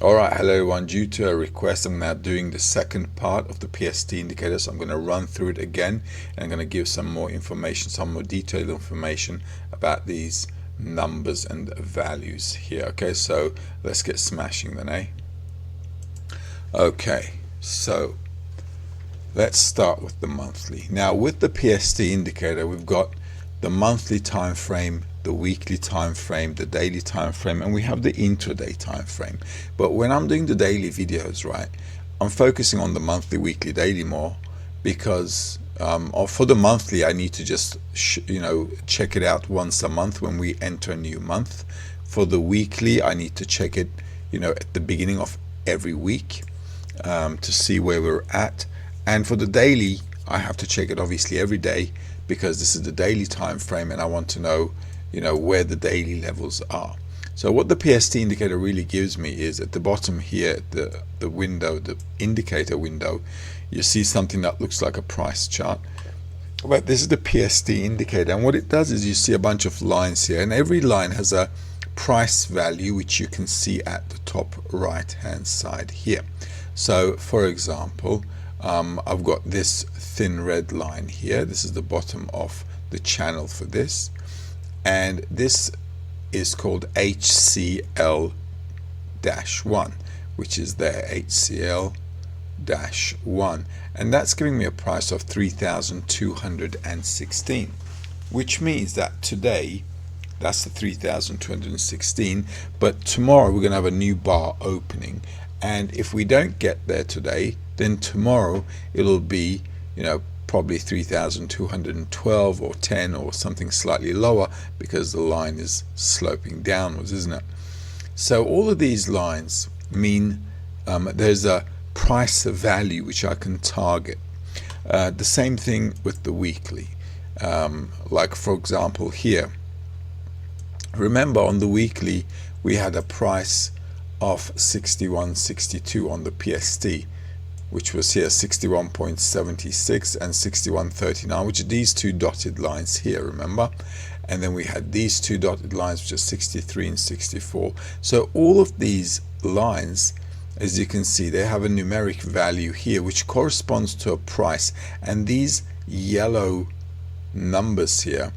Alright, hello everyone. Due to a request, I'm now doing the second part of the PST indicator. So I'm going to run through it again, and I'm going to give some more information, some more detailed information about these numbers and values here. Okay, so let's get smashing then, eh? Okay, so let's start with the monthly. Now with the PST indicator, we've got the monthly time frame, the weekly time frame, the daily time frame, and we have the intraday time frame. But when I'm doing the daily videos, right, I'm focusing on the monthly, weekly, daily more, because for the monthly I need to just check it out once a month when we enter a new month. For the weekly I need to check it at the beginning of every week to see where we're at. And for the daily I have to check it obviously every day, because this is the daily time frame and I want to know where the daily levels are. So what the PST indicator really gives me is at the bottom here, the window, the indicator window, you see something that looks like a price chart. But this is the PST indicator, and what it does is you see a bunch of lines here, and every line has a price value which you can see at the top right hand side here. So for example, I've got this thin red line here. This is the bottom of the channel for this, and this is called HCL-1, which is there, HCL-1, and that's giving me a price of 3,216, which means that today that's the 3,216, but tomorrow we're going to have a new bar opening, and if we don't get there today, then tomorrow it'll be probably 3,212 or 10 or something slightly lower, because the line is sloping downwards, isn't it? So all of these lines mean there's a price value which I can target. The same thing with the weekly. Like for example here, remember on the weekly we had a price of 61.62 on the PST, which was here 61.76 and 61.39, which are these two dotted lines here, remember? And then we had these two dotted lines, which are 63 and 64. So all of these lines, as you can see, they have a numeric value here which corresponds to a price, and these yellow numbers here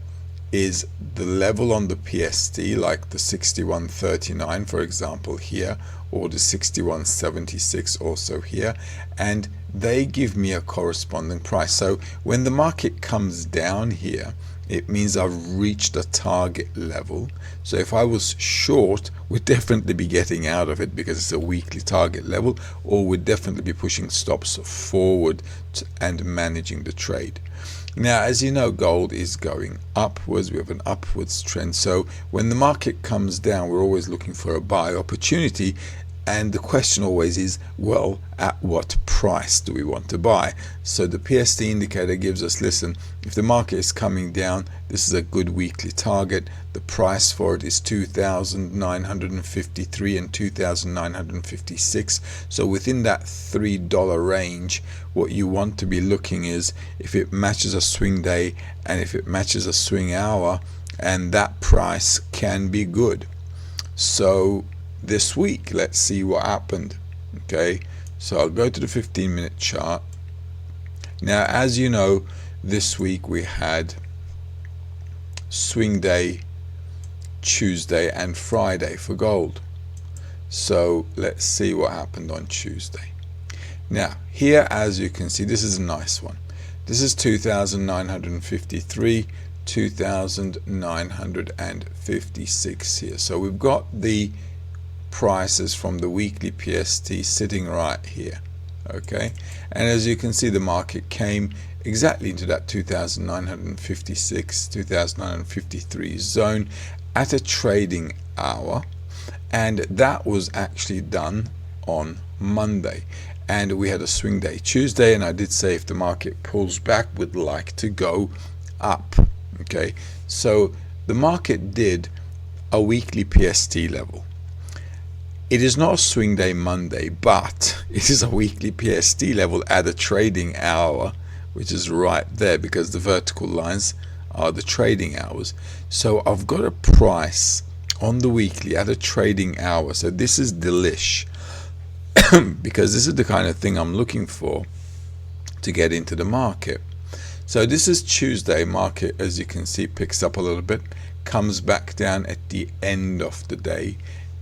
is the level on the PST, like the 61.39 for example here, or the 61.76 also here, and they give me a corresponding price. So when the market comes down here, it means I've reached a target level. So if I was short, we'd definitely be getting out of it because it's a weekly target level, or we'd definitely be pushing stops forward and managing the trade. Now, as you know, gold is going upwards. We have an upwards trend. So when the market comes down, we're always looking for a buy opportunity. And the question always is, well, at what price do we want to buy? So the PST indicator gives us, listen, if the market is coming down, this is a good weekly target. The price for it is 2,953 and 2,956. So within that $3 range, what you want to be looking is if it matches a swing day and if it matches a swing hour, and that price can be good. So this week, let's see what happened. Okay, so I'll go to the 15-minute chart. Now, as you know, this week we had swing day, Tuesday and Friday for gold. So let's see what happened on Tuesday. Now here, as you can see, this is a nice one. This is 2,953, 2,956 here. So we've got the prices from the weekly PST sitting right here. Okay, and as you can see, the market came exactly into that 2,956, 2,953 zone at a trading hour, and that was actually done on Monday, and we had a swing day Tuesday, and I did say if the market pulls back, we'd like to go up. Okay, so the market did a weekly PST level. It is not a swing day Monday, but it is a weekly PST level at a trading hour, which is right there, because the vertical lines are the trading hours. So I've got a price on the weekly at a trading hour. So this is delish. because this is the kind of thing I'm looking for to get into the market. So this is Tuesday. Market, as you can see, picks up a little bit, comes back down at the end of the day,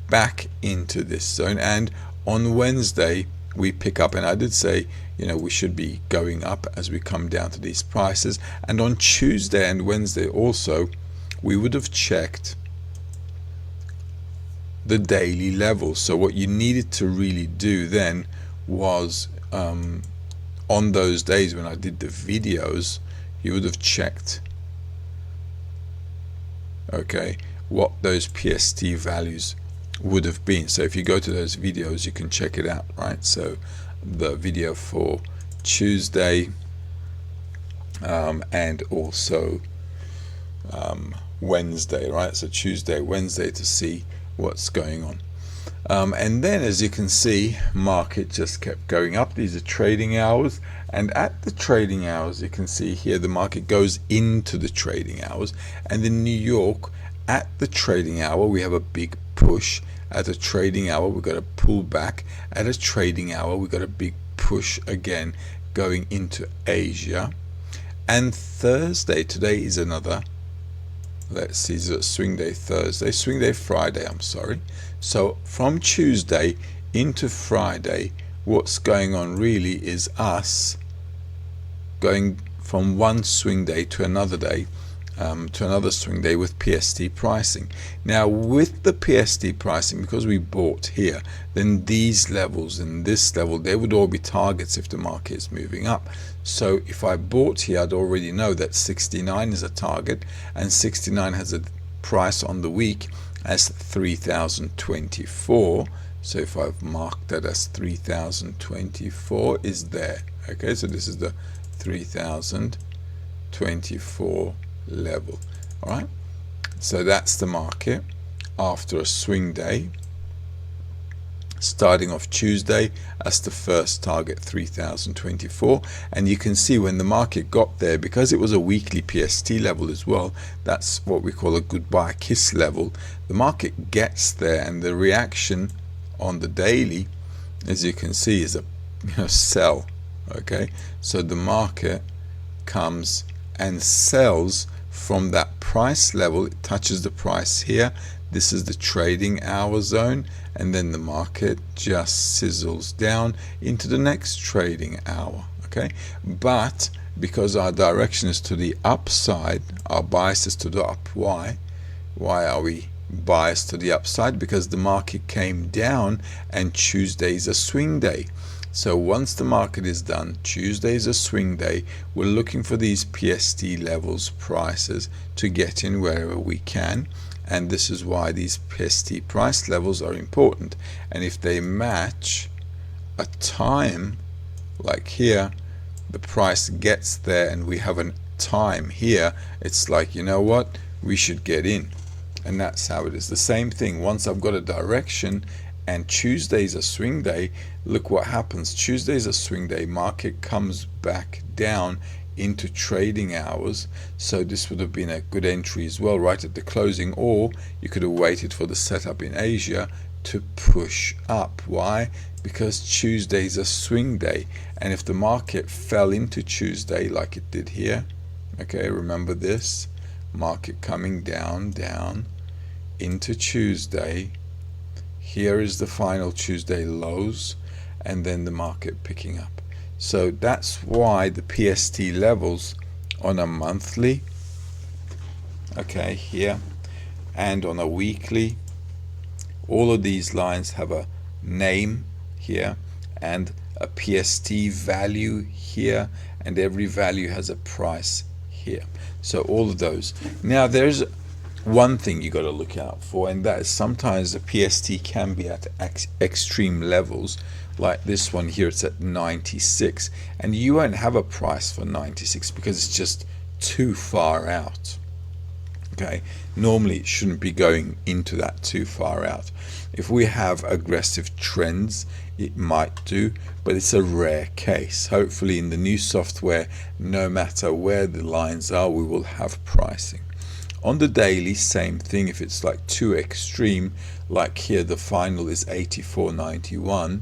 back into this zone, and on Wednesday we pick up, and I did say, you know, we should be going up as we come down to these prices. And on Tuesday and Wednesday also, we would have checked the daily levels. So what you needed to really do then was, on those days when I did the videos, you would have checked, okay, what those PST values would have been. So if you go to those videos, you can check it out, right? So the video for Tuesday, and also Wednesday, right? So Tuesday, Wednesday, to see what's going on. And then, as you can see, market just kept going up. These are trading hours, and at the trading hours, you can see here the market goes into the trading hours. And in New York, at the trading hour, we have a big push. At a trading hour, we've got a pull back. At a trading hour, we've got a big push again going into Asia. And Thursday, today is another, let's see, is it swing day Thursday, swing day Friday, I'm sorry. So from Tuesday into Friday, what's going on really is us going from one swing day to another day, to another swing day with PST pricing. Now with the PST pricing, because we bought here, then these levels and this level, they would all be targets if the market is moving up. So if I bought here, I'd already know that 69 is a target, and 69 has a price on the week as 3024. So if I've marked that as 3024 is there. Okay, so this is the 3024 level. All right, so that's the market after a swing day, starting off Tuesday as the first target, 3024. And you can see when the market got there, because it was a weekly PST level as well, that's what we call a goodbye kiss level. The market gets there, and the reaction on the daily, as you can see, is a sell. Okay, so the market comes and sells from that price level. It touches the price here. This is the trading hour zone, and then the market just sizzles down into the next trading hour. Okay, but because our direction is to the upside, our bias is to the up. Why are we biased to the upside? Because the market came down, and Tuesday is a swing day. So once the market is done, Tuesday is a swing day. We're looking for these PST levels, prices, to get in wherever we can. And this is why these PST price levels are important. And if they match a time, like here, the price gets there and we have a time here, it's like, you know what, we should get in. And that's how it is. The same thing, once I've got a direction, and Tuesday's a swing day, look what happens. Tuesday's a swing day, market comes back down into trading hours. So this would have been a good entry as well, right at the closing, or you could have waited for the setup in Asia to push up. Why? Because Tuesday's a swing day, and if the market fell into Tuesday like it did here, okay, remember this, market coming down into Tuesday. Here is the final Tuesday lows, and then the market picking up. So that's why the PST levels on a monthly, okay, here, and on a weekly, all of these lines have a name here and a PST value here, and every value has a price here. So all of those. Now there's one thing you got to look out for, and that is sometimes the PST can be at extreme levels. Like this one here, it's at 96, and you won't have a price for 96 because it's just too far out. Okay, normally it shouldn't be going into that too far out. If we have aggressive trends, it might do, but it's a rare case. Hopefully in the new software, no matter where the lines are, we will have pricing. On the daily, same thing. If it's like too extreme, like here the final is 84.91,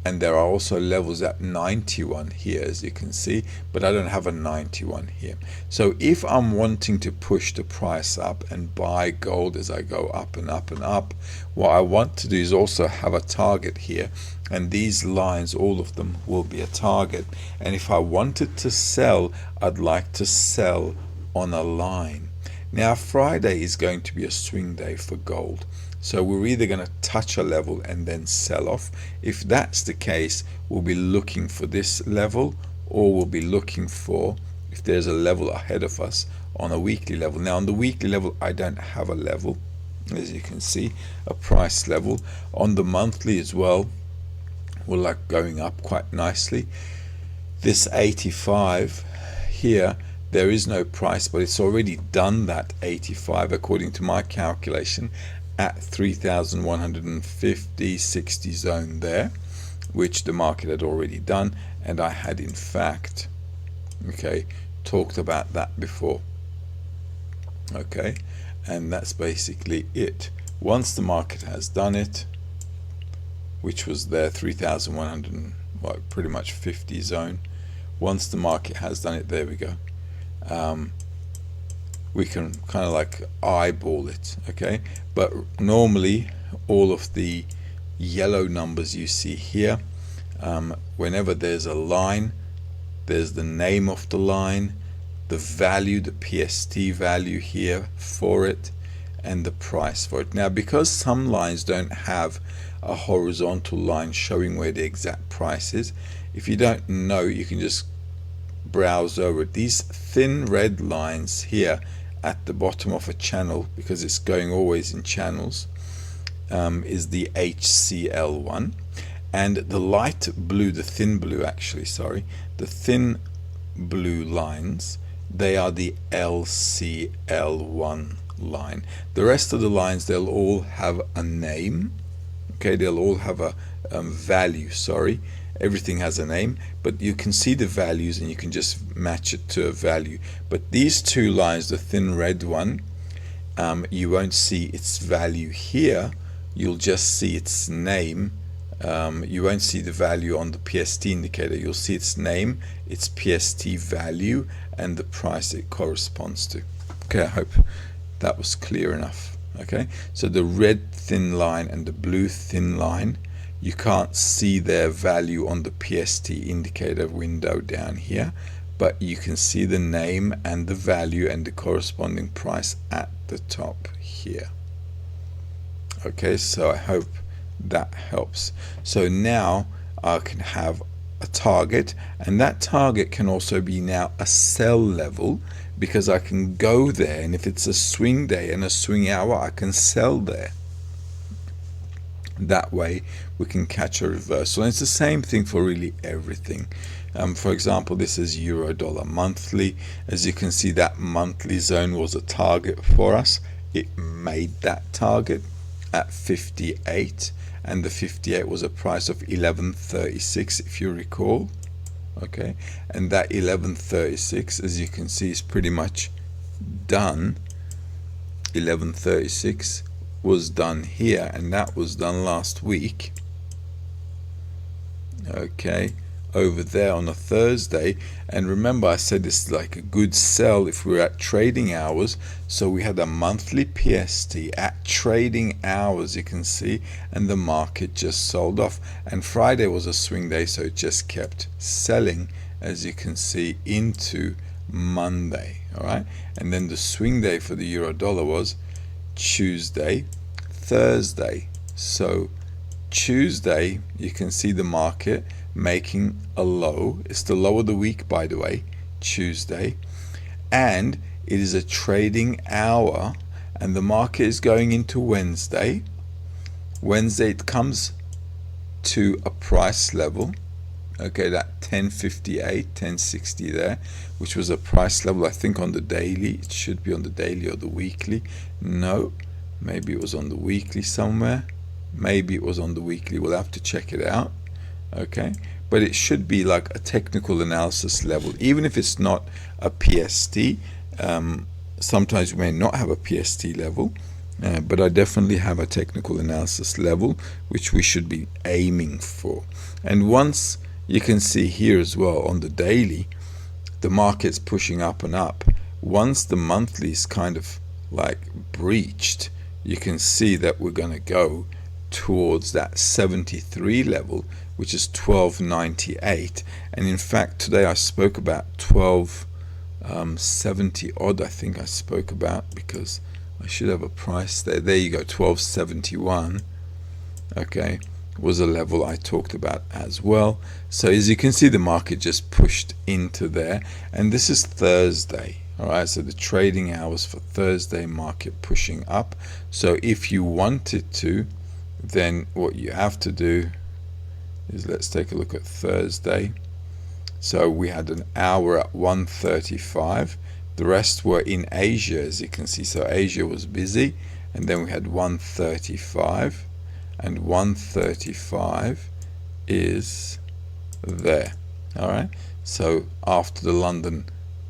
and there are also levels at 91 here, as you can see, but I don't have a 91 here. So if I'm wanting to push the price up and buy gold as I go up and up and up, what I want to do is also have a target here, and these lines, all of them, will be a target. And if I wanted to sell, I'd like to sell on a line. Now Friday is going to be a swing day for gold, so we're either going to touch a level and then sell off. If that's the case, we'll be looking for this level, or we'll be looking for, if there's a level ahead of us, on a weekly level. Now on the weekly level, I don't have a level, as you can see, a price level. On the monthly as well, we're like going up quite nicely. This 85 here, there is no price, but it's already done that 85 according to my calculation at 3,150, 60 zone there, which the market had already done, and I had in fact, okay, talked about that before. Okay, and that's basically it. Once the market has done it, which was there 3,100, well, pretty much 50 zone. Once the market has done it, there we go. We can kind of like eyeball it, okay? But normally all of the yellow numbers you see here, whenever there's a line, there's the name of the line, the value, the PST value here for it, and the price for it. Now because some lines don't have a horizontal line showing where the exact price is, if you don't know, you can just browse over it. These thin red lines here at the bottom of a channel, because it's going always in channels, is the HCL one, and the light blue, the thin blue actually, sorry, the thin blue lines, they are the LCL1 line. The rest of the lines, they'll all have a name, okay, they'll all have a value, sorry, everything has a name, but you can see the values and you can just match it to a value. But these two lines, the thin red one, you won't see its value here, you'll just see its name. You won't see the value on the PST indicator, you'll see its name, its PST value, and the price it corresponds to. Okay, I hope that was clear enough. Okay, so the red thin line and the blue thin line, you can't see their value on the PST indicator window down here, but you can see the name and the value and the corresponding price at the top here. Okay, so I hope that helps. So now I can have a target, and that target can also be now a sell level, because I can go there, and if it's a swing day and a swing hour, I can sell there. That way we can catch a reversal, and it's the same thing for really everything. For example, this is euro dollar monthly. As you can see, that monthly zone was a target for us. It made that target at 58, and the 58 was a price of 11.36 if you recall. Okay, and that 11.36, as you can see, is pretty much done. 11.36 was done here, and that was done last week. Okay, over there on a Thursday. And remember, I said this is like a good sell if we're at trading hours. So we had a monthly PST at trading hours, you can see, and the market just sold off. And Friday was a swing day, so it just kept selling, as you can see, into Monday. All right, and then the swing day for the euro dollar was Tuesday, Thursday. So Tuesday, you can see the market making a low. It's the low of the week, by the way, Tuesday, and it is a trading hour, and the market is going into Wednesday. Wednesday, it comes to a price level, okay, that 1058, 1060 there, which was a price level, I think, on the daily. It should be on the daily or the weekly. No, maybe it was on the weekly somewhere. Maybe it was on the weekly. We'll have to check it out. Okay, but it should be like a technical analysis level, even if it's not a PST. Sometimes we may not have a PST level, but I definitely have a technical analysis level which we should be aiming for. And once you can see here as well on the daily, the market's pushing up and up. Once the monthly is kind of like breached, you can see that we're going to go towards that 73 level, which is 1298. And in fact, today I spoke about 1270 odd. I think I spoke about, because I should have a price there. There you go, 1271. Okay, was a level I talked about as well. So as you can see, the market just pushed into there, and this is Thursday. All right, so the trading hours for Thursday, market pushing up. So if you wanted to, then what you have to do is, let's take a look at Thursday. So we had an hour at 1:35. The rest were in Asia, as you can see. So Asia was busy, and then we had 1:35, and 1:35 is there. All right, so after the London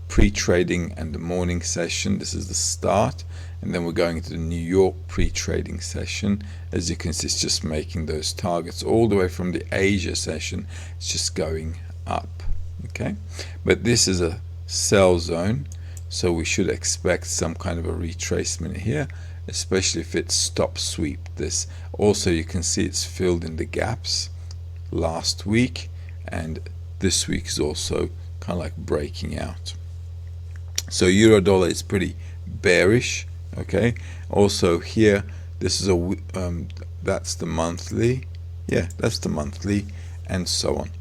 pre-trading and the morning session, this is the start, and then we're going into the New York pre-trading session. As you can see, it's just making those targets all the way from the Asia session. It's just going up. Okay, but this is a sell zone, so we should expect some kind of a retracement here, especially if it stop sweep this. Also, you can see it's filled in the gaps last week, and this week is also kind of like breaking out. So euro dollar is pretty bearish. Okay, also here, this is a that's the monthly, yeah, that's the monthly, and so on.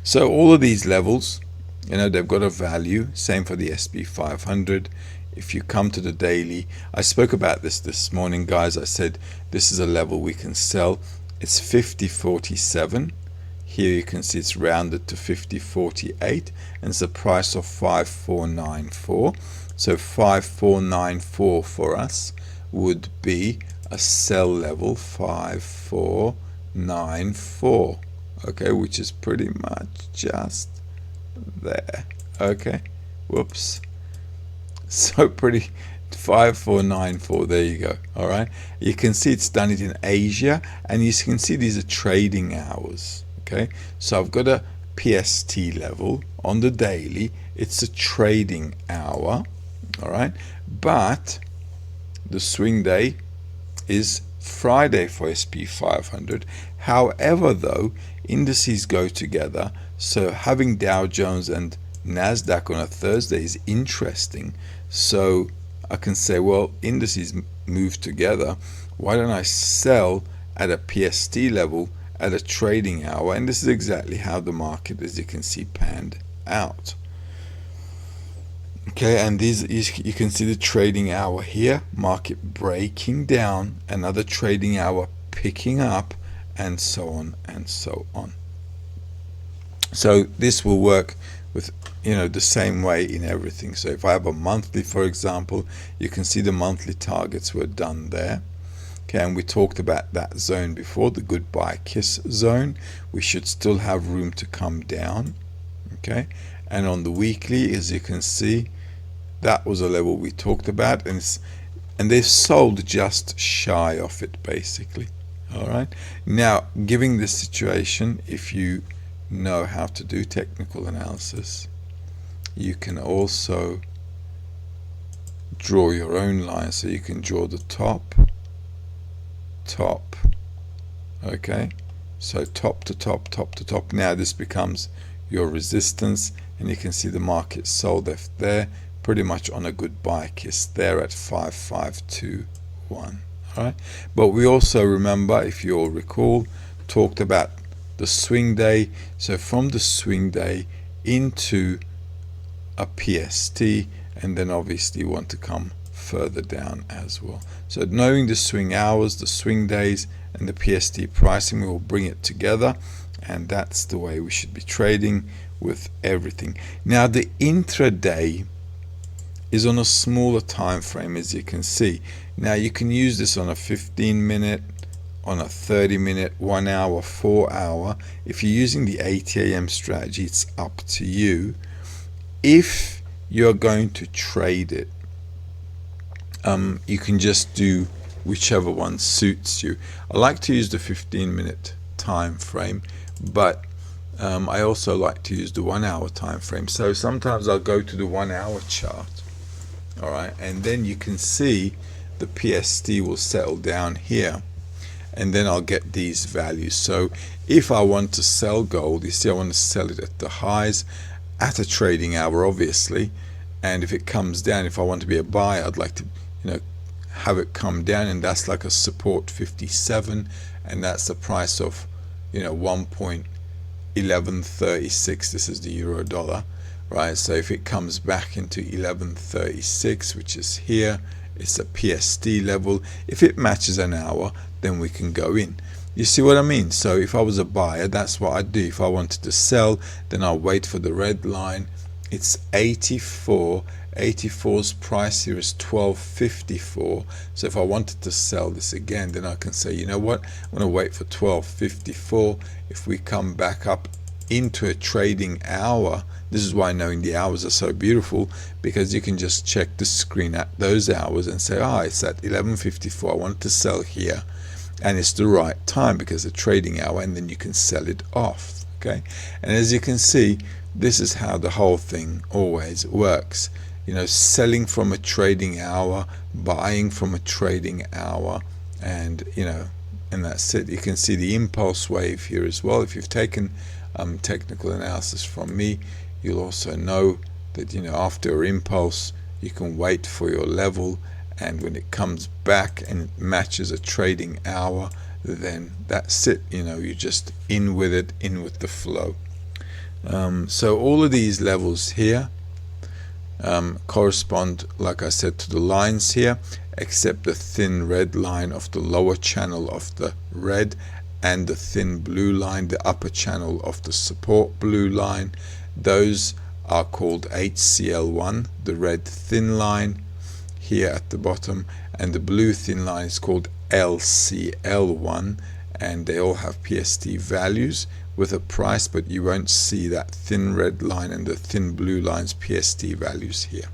So all of these levels, you know, they've got a value. Same for the SP 500. If you come to the daily, I spoke about this morning, guys. I said this is a level we can sell. It's 50.47. Here you can see it's rounded to 50.48, and it's a price of 5494. So 5494 for us would be a sell level, 5494. Okay, which is pretty much just there. Okay, whoops. So pretty, 5494, there you go. All right, you can see it's done it in Asia, and you can see these are trading hours. Okay, so I've got a PST level on the daily. It's a trading hour. All right, but the swing day is Friday for SP 500. However, though, indices go together, so having Dow Jones and Nasdaq on a Thursday is interesting. So I can say, well, indices move together, why don't I sell at a PST level at a trading hour? And this is exactly how the market, as you can see, panned out. Okay, and these, you can see the trading hour here, market breaking down, another trading hour picking up, and so on and so on. So this will work with, you know, the same way in everything. So if I have a monthly, for example, you can see the monthly targets were done there. Okay, and we talked about that zone before, the goodbye kiss zone. We should still have room to come down. Okay, and on the weekly, as you can see, that was a level we talked about, and they've sold just shy of it, basically. All right, now given this situation, if you know how to do technical analysis, you can also draw your own line. So you can draw the top, okay, so top to top, top to top. Now this becomes your resistance, and you can see the market sold left there, pretty much on a goodbye kiss there at 5521. All right, but we also, remember, if you all recall, talked about the swing day. So from the swing day into a PST, and then obviously you want to come further down as well. So knowing the swing hours, the swing days, and the PST pricing, we will bring it together, and that's the way we should be trading with everything. Now the intraday is on a smaller time frame, as you can see. Now you can use this on a 15-minute, on a 30-minute, 1 hour, 4 hour. If you're using the 8 a.m. strategy, it's up to you. If you're going to trade it, you can just do whichever one suits you. I like to use the 15-minute time frame, but I also like to use the 1 hour time frame. So sometimes I'll go to the 1 hour chart, all right, and then you can see the PST will settle down here, and then I'll get these values. So if I want to sell gold, you see I want to sell it at the highs at a trading hour, obviously, and if it comes down, if I want to be a buyer, I'd like to, have it come down, and that's like a support 57, and that's the price of 1.1136. this is the euro dollar, right? So if it comes back into 1136, which is here, it's a PST level. If it matches an hour, then we can go in. You see what I mean? So if I was a buyer, that's what I'd do. If I wanted to sell, then I'll wait for the red line. It's 84. 84's price here is 12.54. So if I wanted to sell this again, then I can say, you know what, I'm going to wait for 12.54. If we come back up into a trading hour, this is why knowing the hours are so beautiful, because you can just check the screen at those hours and say, it's at 11.54, I want to sell here, and it's the right time because it's a trading hour, and then you can sell it off. Okay, and as you can see, this is how the whole thing always works. Selling from a trading hour, buying from a trading hour, and and that's it. You can see the impulse wave here as well. If you've taken technical analysis from me, you'll also know that after impulse you can wait for your level, and when it comes back and it matches a trading hour, then that's it. You're just in with it, in with the flow. So all of these levels here correspond, like I said, to the lines here, except the thin red line of the lower channel of the red, and the thin blue line, the upper channel of the support blue line. Those are called HCL1, the red thin line here at the bottom, and the blue thin line is called LCL1, and they all have PST values with a price, but you won't see that thin red line and the thin blue lines PST values here.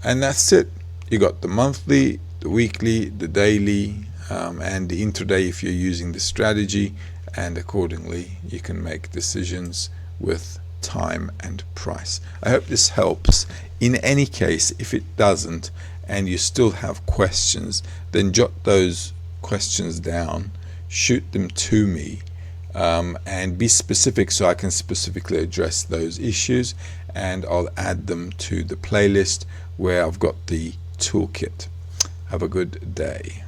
And that's it. You got the monthly, the weekly, the daily, and the intraday if you're using the strategy, and accordingly you can make decisions with time and price. I hope this helps. In any case, if it doesn't and you still have questions, then jot those questions down, shoot them to me, and be specific so I can specifically address those issues, and I'll add them to the playlist where I've got the toolkit. Have a good day.